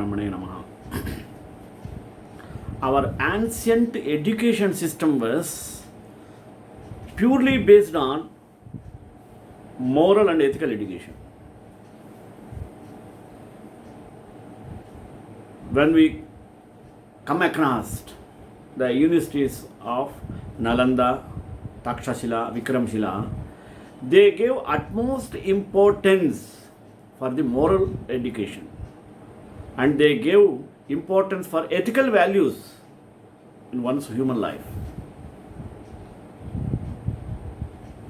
Paramane Namaha. Our ancient education system was purely based on moral and ethical education. When we come across the universities of Nalanda, Takshashila, Vikramshila, they gave utmost importance for the moral education, and they gave importance for ethical values in one's human life.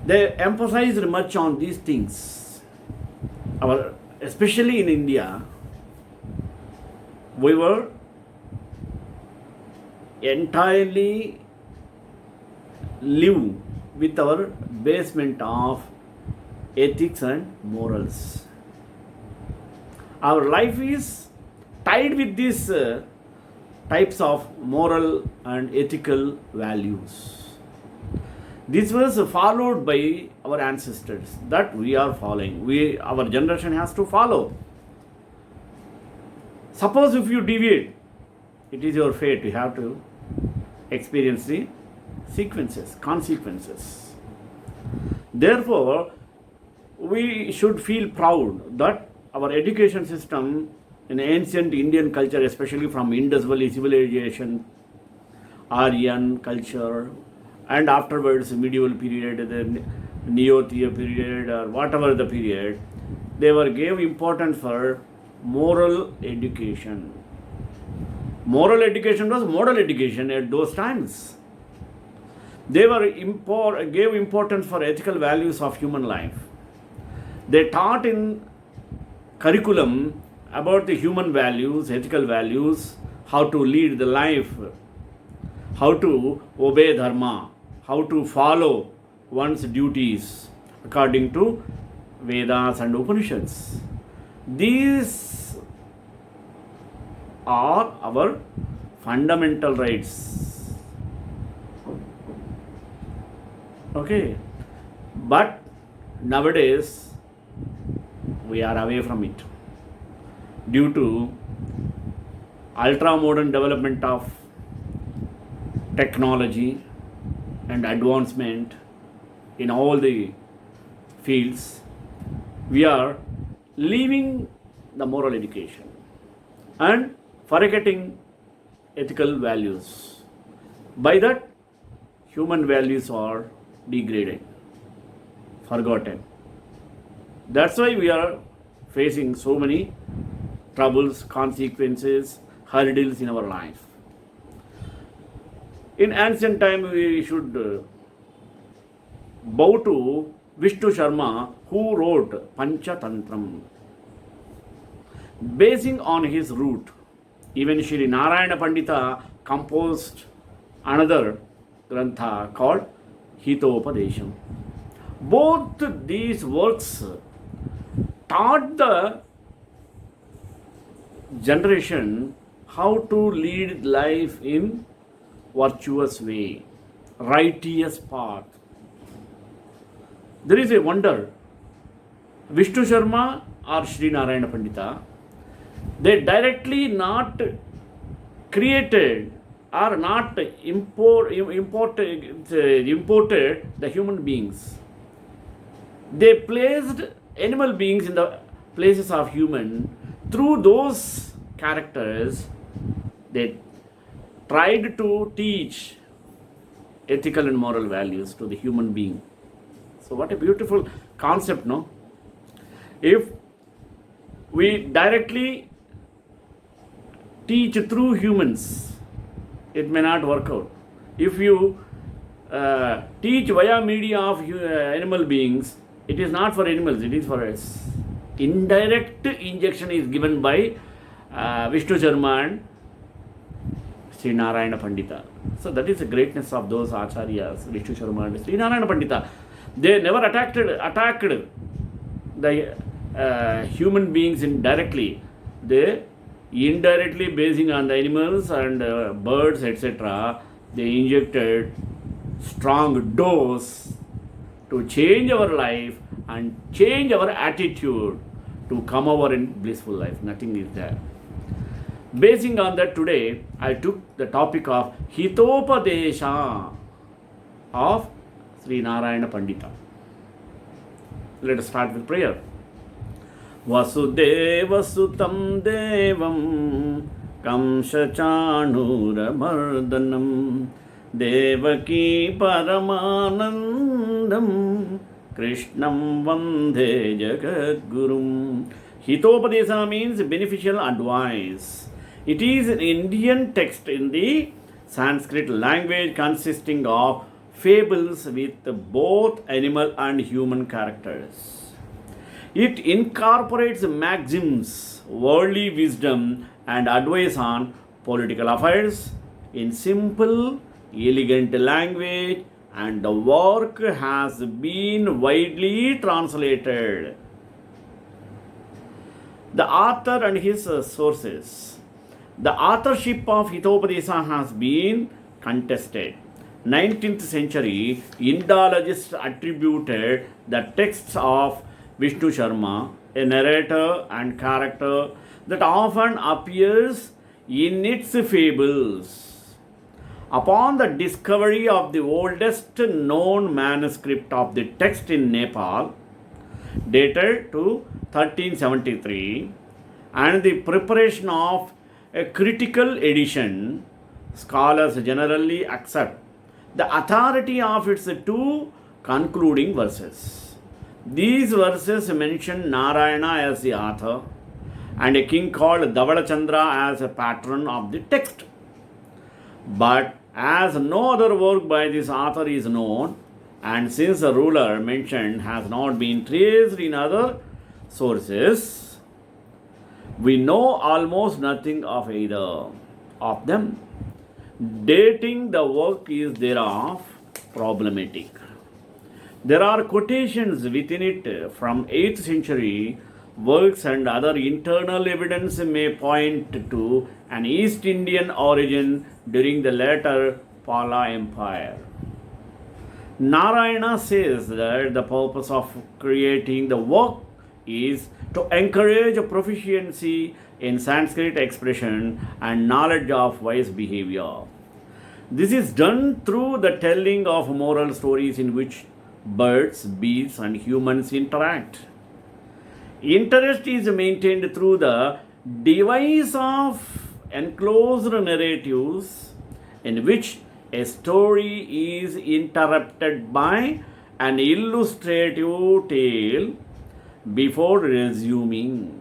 They emphasized much on these things. Especially in India, we were entirely live with our basement of ethics and morals. Our life is tied with these types of moral and ethical values. This was followed by our ancestors, that we are following. Our generation has to follow. Suppose if you deviate, it is your fate. You have to experience the consequences. Therefore, we should feel proud that our education system in ancient Indian culture, especially from Indus Valley civilization, Aryan culture, and afterwards medieval period, the Neo-Theia period, or whatever the period, they gave importance for moral education. Moral education was model education at those times. They gave importance for ethical values of human life. They taught in curriculum about the human values, ethical values, how to lead the life, how to obey dharma, how to follow one's duties according to Vedas and Upanishads. These are our fundamental rights. Okay, but nowadays we are away from it due to ultra-modern development of technology and advancement in all the fields. We are leaving the moral education and forgetting ethical values. By that, human values are degraded, forgotten. That's why we are facing so many troubles, consequences, hurdles in our life. In ancient time, we should bow to Vishnu Sharma, who wrote Panchatantram. Basing on his root, even Shri Narayana Pandita composed another grantha called Hitopadesha. Both these works taught the generation how to lead life in virtuous way, righteous path. There is a wonder. Vishnu Sharma or Sri Narayana Pandita, they directly not created or not imported the human beings. They placed animal beings in the places of human. Through those characters, they tried to teach ethical and moral values to the human being. So what a beautiful concept, no? If we directly teach through humans, it may not work out. If you teach via media of animal beings, it is not for animals, it is for us. Indirect injection is given by Vishnu Sharma and Sri Narayana Pandita. So that is the greatness of those acharyas, Vishnu Sharma and Sri Narayana Pandita. They never attacked the human beings indirectly. They indirectly, basing on the animals and birds, etc., they injected strong dose to change our life and change our attitude to come over in blissful life. Nothing is there. Basing on that, today I took the topic of Hitopadesha of Sri Narayana Pandita. Let us start with prayer. Vasudevasutam devam Kamshachanuramardhanam Devaki Paramanandam Krishnam Vande Jagadgurum. Hitopadesha means beneficial advice. It is an Indian text in the Sanskrit language consisting of fables with both animal and human characters. It incorporates maxims, worldly wisdom, and advice on political affairs in simple, elegant language, and the work has been widely translated. The author and his sources. The authorship of Hitopadesha has been contested. 19th century Indologists attributed the texts of Vishnu Sharma, a narrator and character that often appears in its fables. Upon the discovery of the oldest known manuscript of the text in Nepal, dated to 1373, and the preparation of a critical edition, scholars generally accept the authority of its two concluding verses. These verses mention Narayana as the author and a king called Dhavalachandra as a patron of the text. But as no other work by this author is known, and since the ruler mentioned has not been traced in other sources, we know almost nothing of either of them. Dating the work is thereof problematic. There are quotations within it from 8th century works, and other internal evidence may point to an East Indian origin during the later Pala Empire. Narayana says that the purpose of creating the work is to encourage proficiency in Sanskrit expression and knowledge of wise behavior. This is done through the telling of moral stories in which birds, beasts, and humans interact. Interest is maintained through the device of enclosed narratives in which a story is interrupted by an illustrative tale before resuming.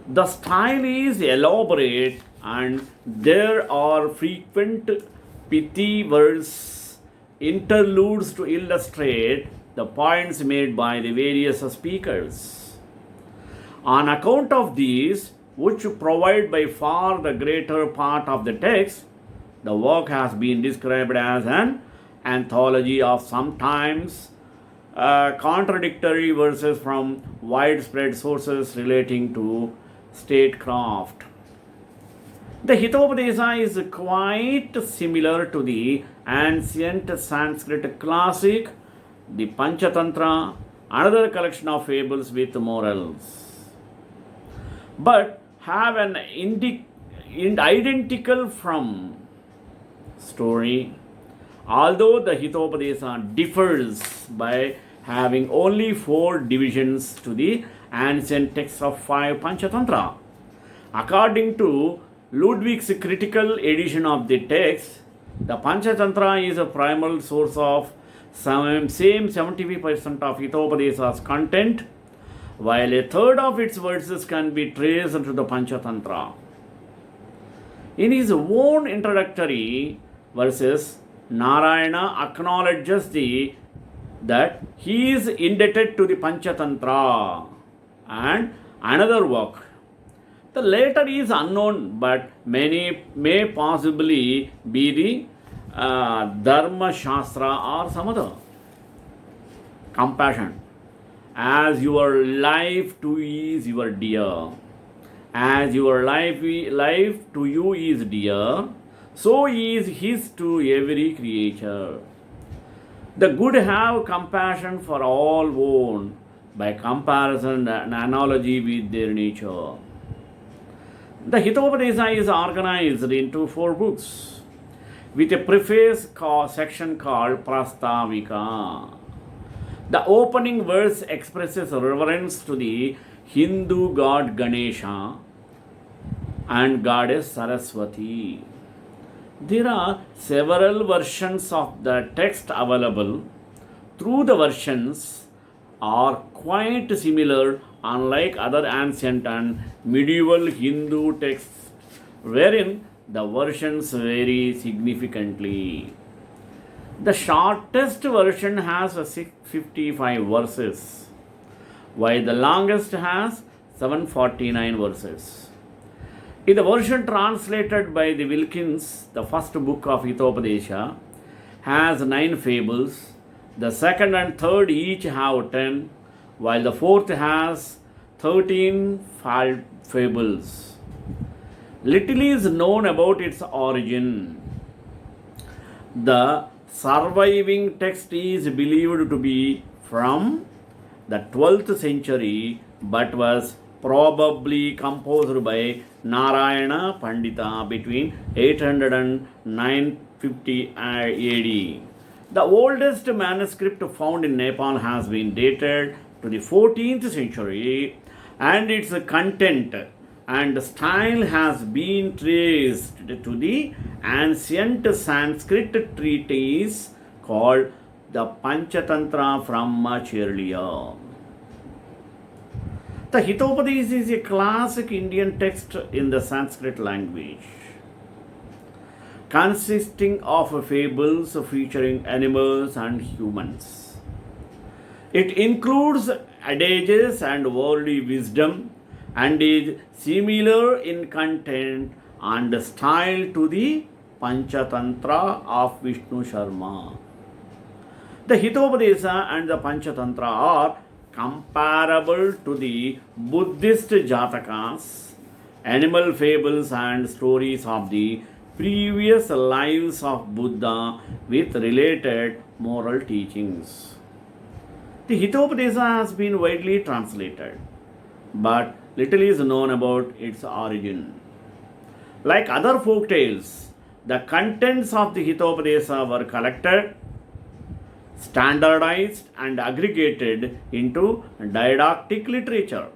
The style is elaborate, and there are frequent pithy verse interludes to illustrate the points made by the various speakers. On account of these, which provide by far the greater part of the text, the work has been described as an anthology of sometimes contradictory verses from widespread sources relating to statecraft. The Hitopadesha is quite similar to the ancient Sanskrit classic, the Panchatantra, another collection of fables with morals, but have an identical from story, although the Hitopadesha differs by having only 4 divisions to the ancient texts of 5 Panchatantra. According to Ludwig's critical edition of the text, the Panchatantra is a primal source of same 75% of Hitopadesha's content, while a third of its verses can be traced to the Panchatantra. In his own introductory verses, Narayana acknowledges that he is indebted to the Panchatantra and another work. The latter is unknown, but many may possibly be the Dharma Shastra or some other. Compassion. As your life to is your dear, as your life to you is dear, so is his to every creature. The good have compassion for all own, by comparison and analogy with their nature. The Hitopadesha is organized into 4 books with a preface section called Prastavika. The opening verse expresses reverence to the Hindu god Ganesha and goddess Saraswati. There are several versions of the text available. Through the versions are quite similar, unlike other ancient and medieval Hindu texts, wherein the versions vary significantly. The shortest version has 655 verses, while the longest has 749 verses. In the version translated by the Wilkins, the first book of Hitopadesha has 9 fables. The second and third each have 10, while the fourth has 13 fables. Little is known about its origin. The surviving text is believed to be from the 12th century but was probably composed by Narayana Pandita between 800 and 950 AD. The oldest manuscript found in Nepal has been dated to the 14th century, and its content and style has been traced to the ancient Sanskrit treatise called the Panchatantra from much earlier. The Hitopadesha is a classic Indian text in the Sanskrit language, consisting of fables featuring animals and humans. It includes adages and worldly wisdom and is similar in content and style to the Panchatantra of Vishnu Sharma. The Hitopadesha and the Panchatantra are comparable to the Buddhist Jatakas, animal fables and stories of the previous lives of Buddha with related moral teachings. The Hitopadesha has been widely translated, but little is known about its origin. Like other folk tales, the contents of the Hitopadesha were collected, standardized and aggregated into didactic literature.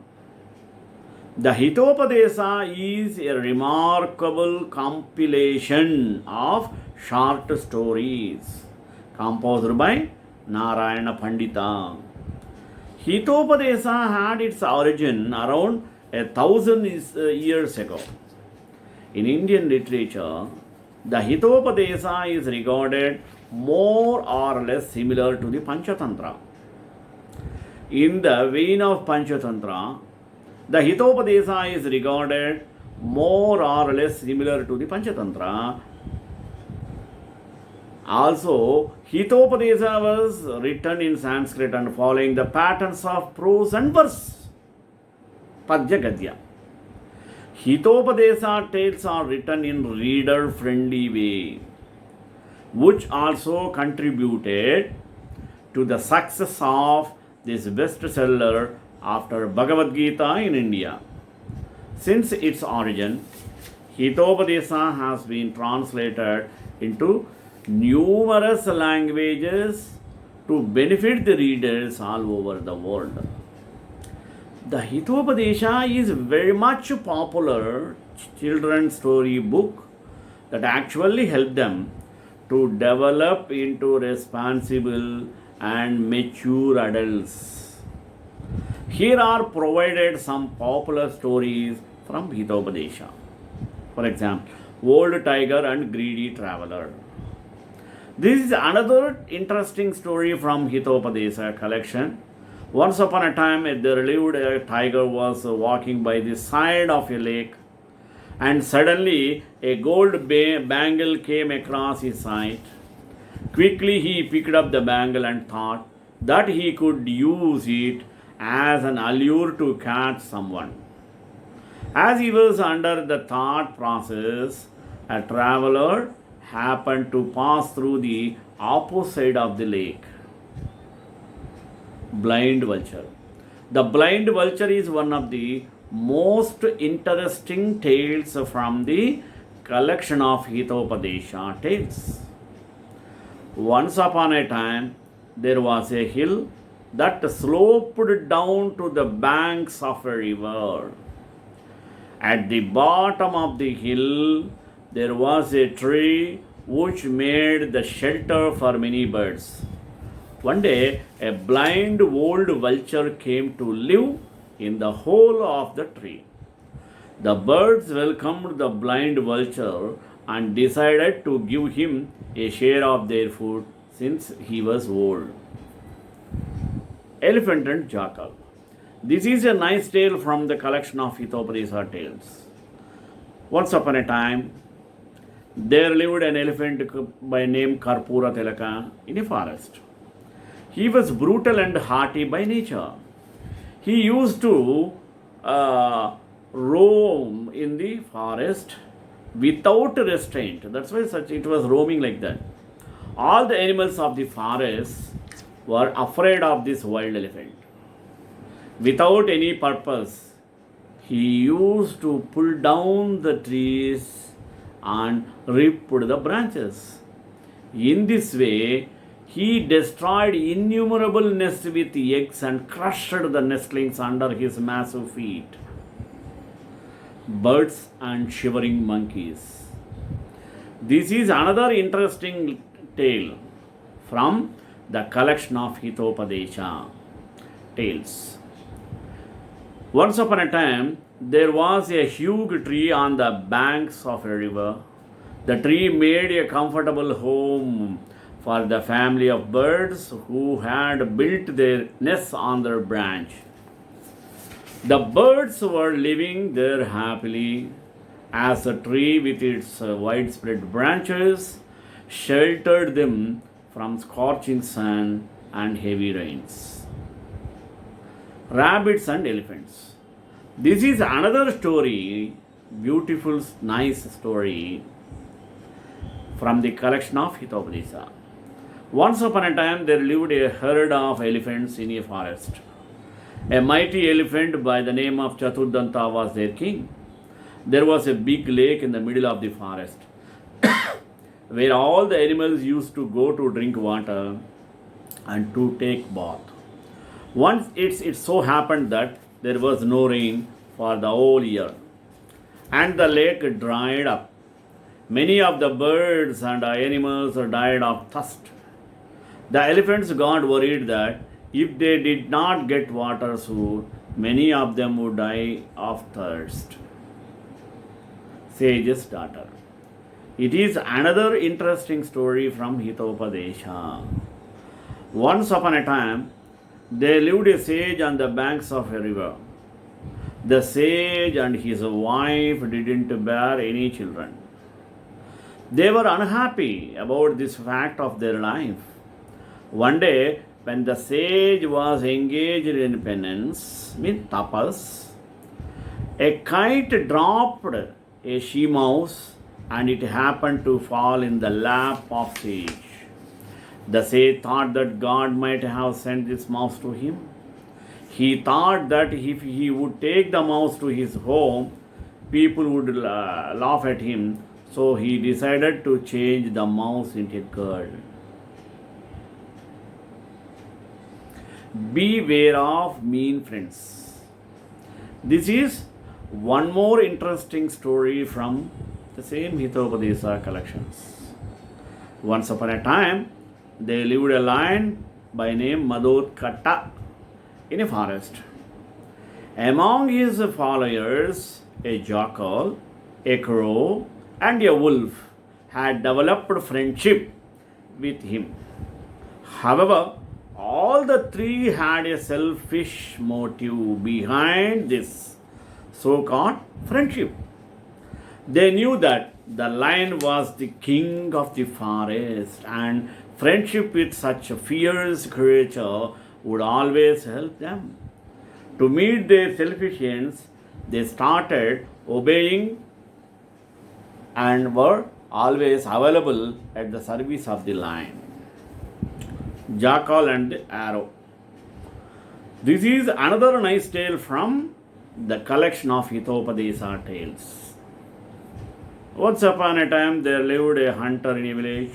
The Hitopadesha is a remarkable compilation of short stories composed by Narayana Pandita. Hitopadesha had its origin around 1,000 years ago. In Indian literature, the Hitopadesha is regarded more or less similar to the Panchatantra. In the vein of Panchatantra, the Hitopadesha is regarded more or less similar to the Panchatantra. Also, Hitopadesha was written in Sanskrit and following the patterns of prose and verse, Padya Gadya. Hitopadesha tales are written in reader-friendly way, which also contributed to the success of this bestseller after Bhagavad Gita in India. Since its origin, Hitopadesha has been translated into numerous languages to benefit the readers all over the world. The Hitopadesha is very much popular children's story book that actually helped them to develop into responsible and mature adults. Here are provided some popular stories from Hitopadesha. For example, Old Tiger and Greedy Traveler. This is another interesting story from Hitopadesha collection. Once upon a time, there lived a tiger was walking by the side of a lake, and suddenly a gold bangle came across his sight. Quickly he picked up the bangle and thought that he could use it as an allure to catch someone. As he was under the thought process, a traveler happened to pass through the opposite of the lake. Blind Vulture. The blind vulture is one of the most interesting tales from the collection of Hitopadesha tales. Once upon a time, there was a hill that sloped down to the banks of a river. At the bottom of the hill, there was a tree which made the shelter for many birds. One day, a blind old vulture came to live in the hole of the tree. The birds welcomed the blind vulture and decided to give him a share of their food since he was old. Elephant and Jackal. This is a nice tale from the collection of Hitopadesha tales. Once upon a time, there lived an elephant by name Karpura Tilaka in a forest. He was brutal and haughty by nature. He used to roam in the forest without restraint. That's why it was roaming like that. All the animals of the forest were afraid of this wild elephant. Without any purpose, he used to pull down the trees and rip the branches. In this way, he destroyed innumerable nests with eggs and crushed the nestlings under his massive feet. Birds and shivering monkeys. This is another interesting tale from the collection of Hitopadesha tales. Once upon a time, there was a huge tree on the banks of a river. The tree made a comfortable home for the family of birds who had built their nests on their branch. The birds were living there happily as the tree with its widespread branches sheltered them from scorching sun and heavy rains. Rabbits and elephants. This is another story, beautiful, nice story from the collection of Hitopadesha. Once upon a time, there lived a herd of elephants in a forest. A mighty elephant by the name of Chaturdanta was their king. There was a big lake in the middle of the forest where all the animals used to go to drink water and to take bath. Once it so happened that there was no rain for the whole year and the lake dried up. Many of the birds and animals died of thirst. The elephants got worried that if they did not get water soon, many of them would die of thirst. Sage's daughter. It is another interesting story from Hitopadesha. Once upon a time, there lived a sage on the banks of a river. The sage and his wife didn't bear any children. They were unhappy about this fact of their life. One day, when the sage was engaged in penance, tapas, a kite dropped a she mouse and it happened to fall in the lap of sage. The sage thought that God might have sent this mouse to him. He thought that if he would take the mouse to his home, people would laugh at him. So he decided to change the mouse into a girl. Beware of mean friends. This is one more interesting story from the same Hitopadesha collections. Once upon a time, there lived a lion by name Madhodkatta in a forest. Among his followers, a jackal, a crow, and a wolf had developed friendship with him. However, all the three had a selfish motive behind this so-called friendship. They knew that the lion was the king of the forest and friendship with such a fierce creature would always help them. To meet their selfish ends, they started obeying and were always available at the service of the lion. Jackal and the arrow. This is another nice tale from the collection of Hitopadesha tales. Once upon a time, there lived a hunter in a village.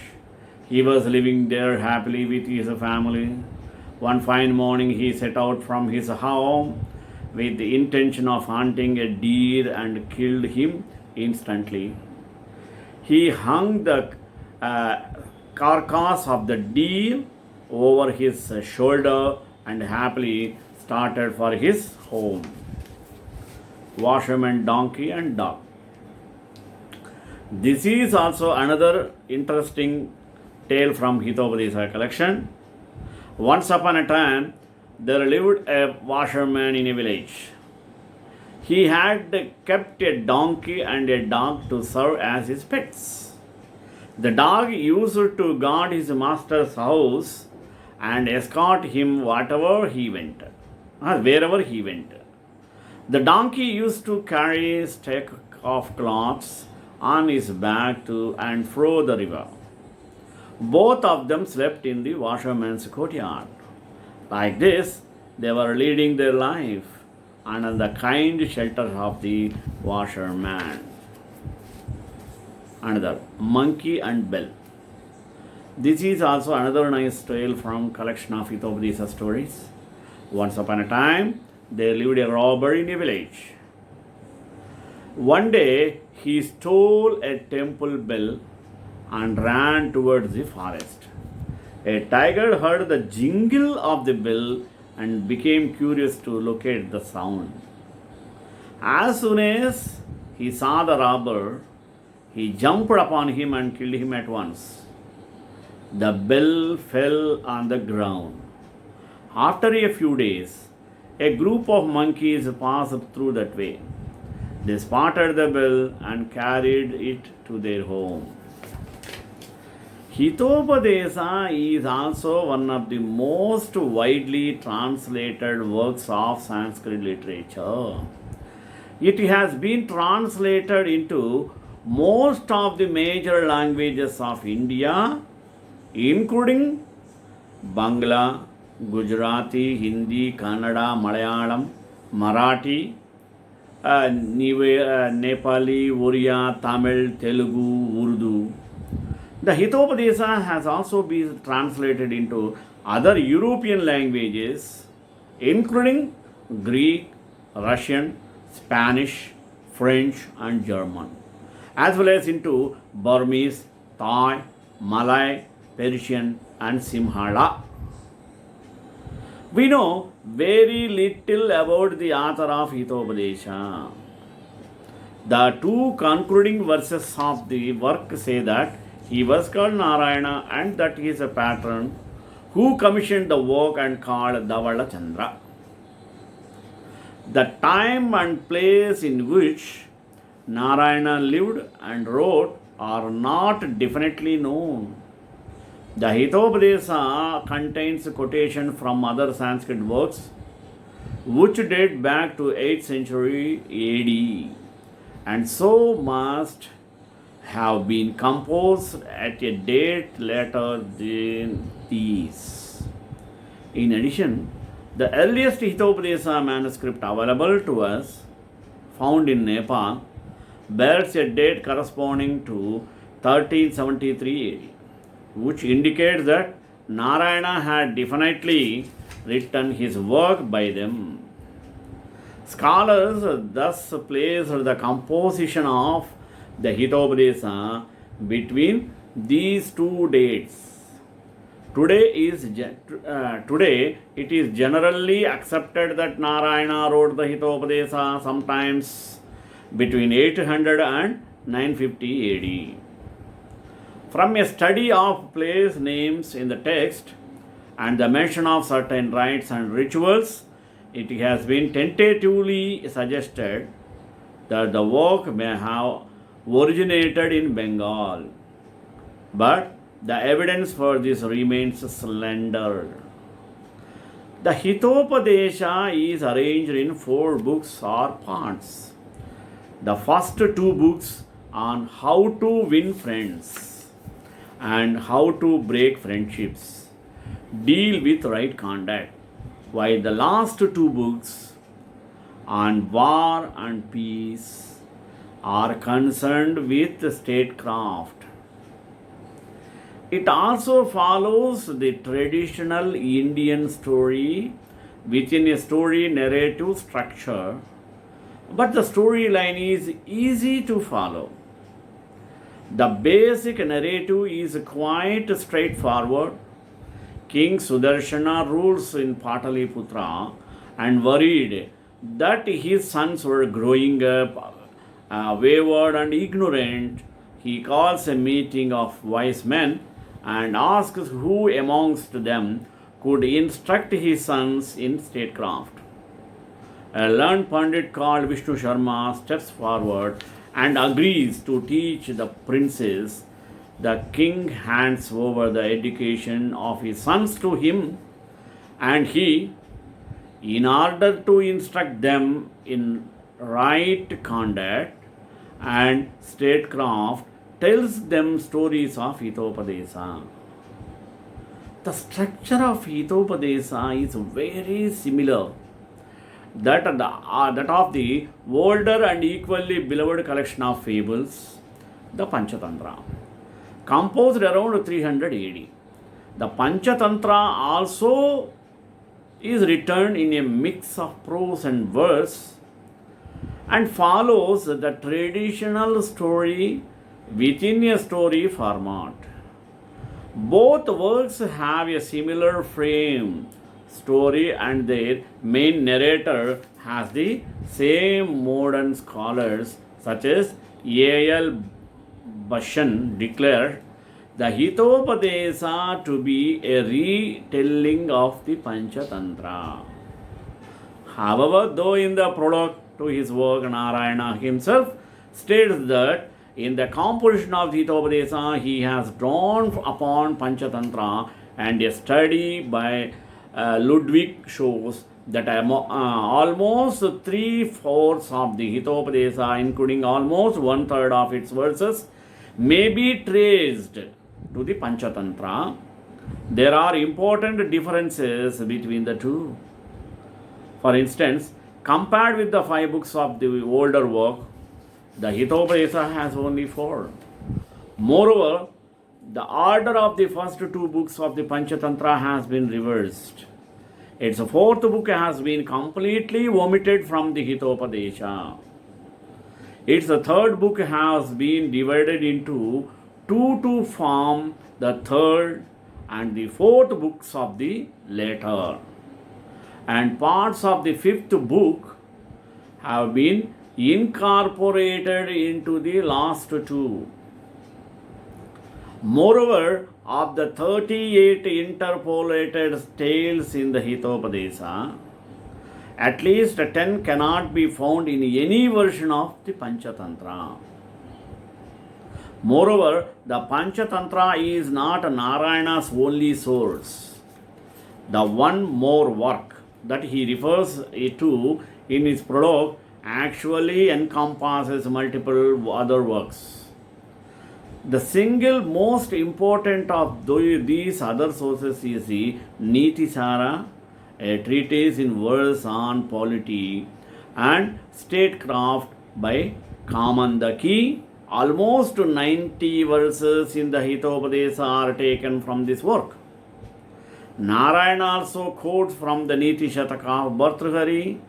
He was living there happily with his family. One fine morning, he set out from his home with the intention of hunting a deer and killed him instantly. He hung the carcass of the deer over his shoulder and happily started for his home. Washerman, donkey, and dog. This is also another interesting tale from Hitopadesha collection. Once upon a time, there lived a washerman in a village. He had kept a donkey and a dog to serve as his pets. The dog used to guard his master's house and escort him wherever he went. The donkey used to carry a stack of cloths on his back to and fro the river. Both of them slept in the washerman's courtyard. Like this, they were leading their life under the kind shelter of the washerman. Another, monkey and bell. This is also another nice tale from collection of Hitopadesha stories. Once upon a time, there lived a robber in a village. One day, he stole a temple bell and ran towards the forest. A tiger heard the jingle of the bell and became curious to locate the sound. As soon as he saw the robber, he jumped upon him and killed him at once. The bell fell on the ground. After a few days, a group of monkeys passed through that way. They spotted the bell and carried it to their home. Hitopadesha is also one of the most widely translated works of Sanskrit literature. It has been translated into most of the major languages of India, including Bangla, Gujarati, Hindi, Kannada, Malayalam, Marathi, Nepali, Oriya, Tamil, Telugu, Urdu. The Hitopadesha has also been translated into other European languages, including Greek, Russian, Spanish, French, and German, as well as into Burmese, Thai, Malay, Persian, and Sinhala. We know very little about the author of Hitopadesha. The two concluding verses of the work say that he was called Narayana and that he is a patron who commissioned the work and called Dhavala Chandra. The time and place in which Narayana lived and wrote are not definitely known. The Hitopadesha contains quotation from other Sanskrit works which date back to 8th century AD and so must have been composed at a date later than these. In addition, the earliest Hitopadesha manuscript available to us, found in Nepal, bears a date corresponding to 1373 AD, which indicates that Narayana had definitely written his work by them. Scholars thus place the composition of the Hitopadesha between these two dates. Today it is generally accepted that Narayana wrote the Hitopadesha sometimes between 800 and 950 AD. From a study of place names in the text and the mention of certain rites and rituals, it has been tentatively suggested that the work may have originated in Bengal, but the evidence for this remains slender. The Hitopadesha is arranged in 4 books or parts. The first 2 books on how to win friends and how to break friendships deal with right conduct, while the last 2 books and war and peace are concerned with statecraft. It also follows the traditional Indian story within a story narrative structure, but the storyline is easy to follow. The basic narrative is quite straightforward. King Sudarshana rules in Pataliputra and worried that his sons were growing up wayward and ignorant. He calls a meeting of wise men and asks who amongst them could instruct his sons in statecraft. A learned Pandit called Vishnu Sharma steps forward and agrees to teach the princes. The king hands over the education of his sons to him, and he, in order to instruct them in right conduct and statecraft, tells them stories of Hitopadesha. The structure of Hitopadesha is very similar that of the older and equally beloved collection of fables, the Panchatantra, composed around 300 AD. The Panchatantra also is written in a mix of prose and verse and follows the traditional story within a story format. Both works have a similar frame story and their main narrator has the same modern scholars such as A.L. Bashan declared the Hitopadesha to be a retelling of the Panchatantra. However, though in the prologue to his work, Narayana himself states that in the composition of Hitopadesha he has drawn upon Panchatantra, and a study by Ludwig shows that almost 3/4 of the Hitopadesha, including almost 1/3 of its verses, may be traced to the Panchatantra. There are important differences between the two. For instance, compared with the 5 books of the older work, the Hitopadesha has only 4. Moreover, the order of the first 2 books of the Panchatantra has been reversed. Its 4th book has been completely omitted from the Hitopadesha. Its 3rd book has been divided into 2 to form the 3rd and the 4th books of the later. And parts of the 5th book have been incorporated into the last 2. Moreover, of the 38 interpolated tales in the Hitopadesha, at least 10 cannot be found in any version of the Panchatantra. Moreover, the Panchatantra is not Narayana's only source. The one more work that he refers to in his prologue actually encompasses multiple other works. The single most important of these other sources is the Nitisara, a treatise in verse on polity and statecraft by Kamandaki. Almost 90 verses in the Hitopadesha are taken from this work. Narayana also quotes from the Niti Shataka of Bhartrihari,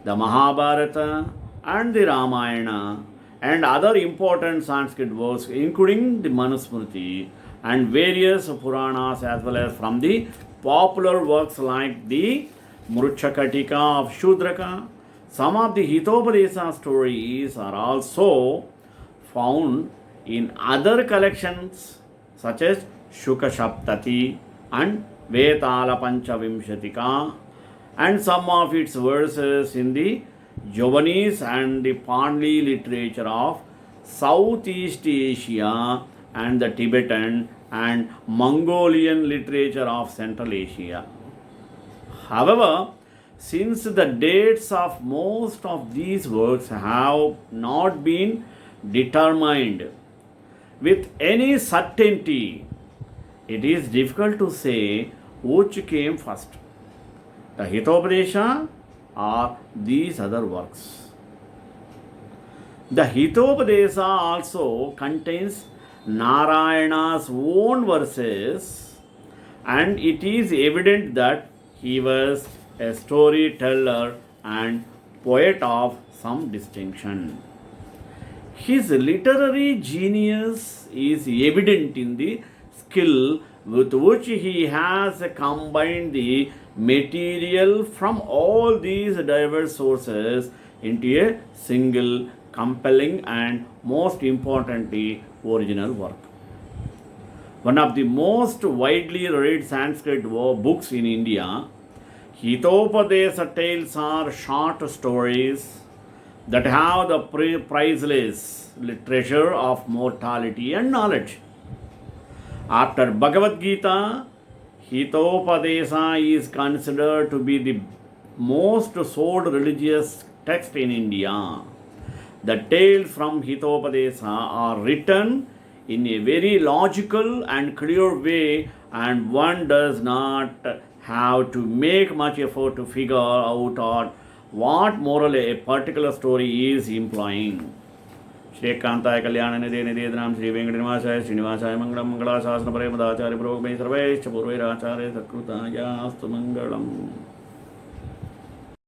the Mahabharata and the Ramayana and other important Sanskrit works, including the Manusmriti and various Puranas, as well as from the popular works like the Mruchakatika of Shudraka. Some of the Hitopadesha stories are also found in other collections such as Shuka Shaptati and Vetala Panchavimshatika, and some of its verses in the Javanese and the Pali literature of Southeast Asia and the Tibetan and Mongolian literature of Central Asia. However, since the dates of most of these works have not been determined with any certainty, it is difficult to say which came first, the Hitopadesha are these other works. The Hitopadesha also contains Narayana's own verses, and it is evident that he was a storyteller and poet of some distinction. His literary genius is evident in the skill with which he has combined the material from all these diverse sources into a single, compelling, and most importantly, original work. One of the most widely read Sanskrit books in India, Hitopadesha tales are short stories that have the priceless treasure of mortality and knowledge. After Bhagavad Gita, Hitopadesha is considered to be the most sold religious text in India. The tales from Hitopadesha are written in a very logical and clear way, and one does not have to make much effort to figure out what moral a particular story is implying. श्रीकांताय कल्याण निधे निधेनाम श्री वेंकटनिवासाय श्रीनिवासाय मंगलम मंगलाशासन परे मदाचार्य पूर्वक सर्वैश्च पूर्वैराचार्य सत्कृतायास्तु मंगलम.